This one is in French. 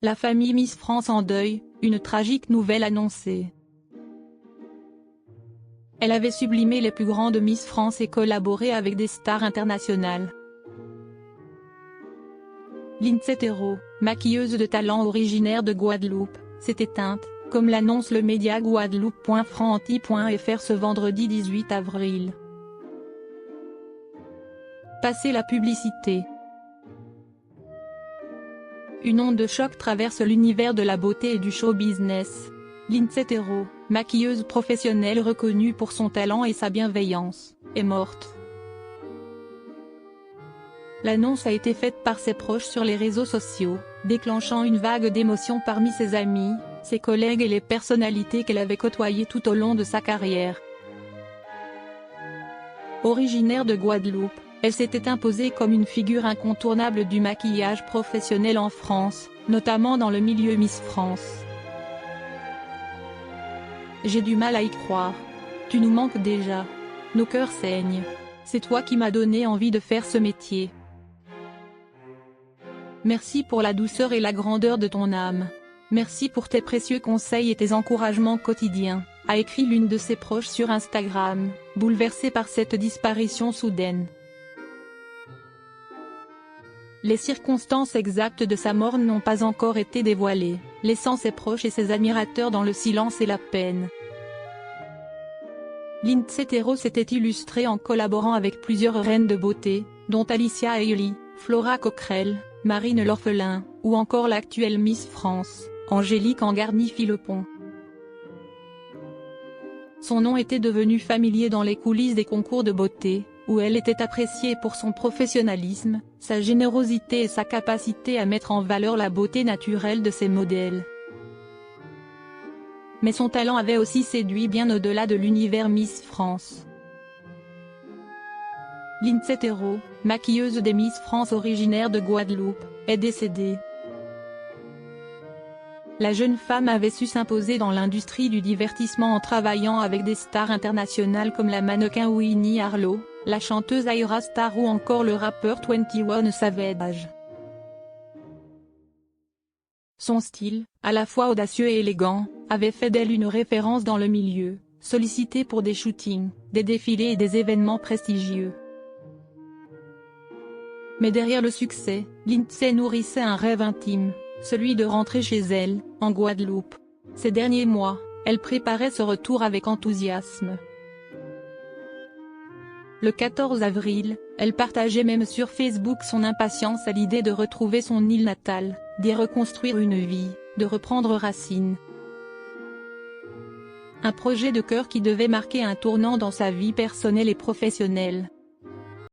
La famille Miss France en deuil, une tragique nouvelle annoncée. Elle avait sublimé les plus grandes Miss France et collaboré avec des stars internationales. Lindsay Thérault, maquilleuse de talent originaire de Guadeloupe, s'est éteinte, comme l'annonce le média guadeloupe.franc-anti.fr ce vendredi 18 avril. Passé la publicité. Une onde de choc traverse l'univers de la beauté et du show business. Lindsay Thérault, maquilleuse professionnelle reconnue pour son talent et sa bienveillance, est morte. L'annonce a été faite par ses proches sur les réseaux sociaux, déclenchant une vague d'émotions parmi ses amis, ses collègues et les personnalités qu'elle avait côtoyées tout au long de sa carrière. Originaire de Guadeloupe, elle s'était imposée comme une figure incontournable du maquillage professionnel en France, notamment dans le milieu Miss France. J'ai du mal à y croire. Tu nous manques déjà. Nos cœurs saignent. C'est toi qui m'as donné envie de faire ce métier. Merci pour la douceur et la grandeur de ton âme. Merci pour tes précieux conseils et tes encouragements quotidiens, a écrit l'une de ses proches sur Instagram, bouleversée par cette disparition soudaine. Les circonstances exactes de sa mort n'ont pas encore été dévoilées, laissant ses proches et ses admirateurs dans le silence et la peine. Lindsay Thérault s'était illustrée en collaborant avec plusieurs reines de beauté, dont Alicia Hailey, Flora Coquerel, Marine l'Orphelin, ou encore l'actuelle Miss France, Angélique Angarny-Philpon. Son nom était devenu familier dans les coulisses des concours de beauté, où elle était appréciée pour son professionnalisme, sa générosité et sa capacité à mettre en valeur la beauté naturelle de ses modèles. Mais son talent avait aussi séduit bien au-delà de l'univers Miss France. Lindsay Thérault, maquilleuse des Miss France originaire de Guadeloupe, est décédée. La jeune femme avait su s'imposer dans l'industrie du divertissement en travaillant avec des stars internationales comme la mannequin Winnie Harlow, la chanteuse Ayra Starr ou encore le rappeur 21 Savage. Son style, à la fois audacieux et élégant, avait fait d'elle une référence dans le milieu, sollicitée pour des shootings, des défilés et des événements prestigieux. Mais derrière le succès, Lindsay nourrissait un rêve intime, celui de rentrer chez elle, en Guadeloupe. Ces derniers mois, elle préparait ce retour avec enthousiasme. Le 14 avril, elle partageait même sur Facebook son impatience à l'idée de retrouver son île natale, d'y reconstruire une vie, de reprendre racine. Un projet de cœur qui devait marquer un tournant dans sa vie personnelle et professionnelle.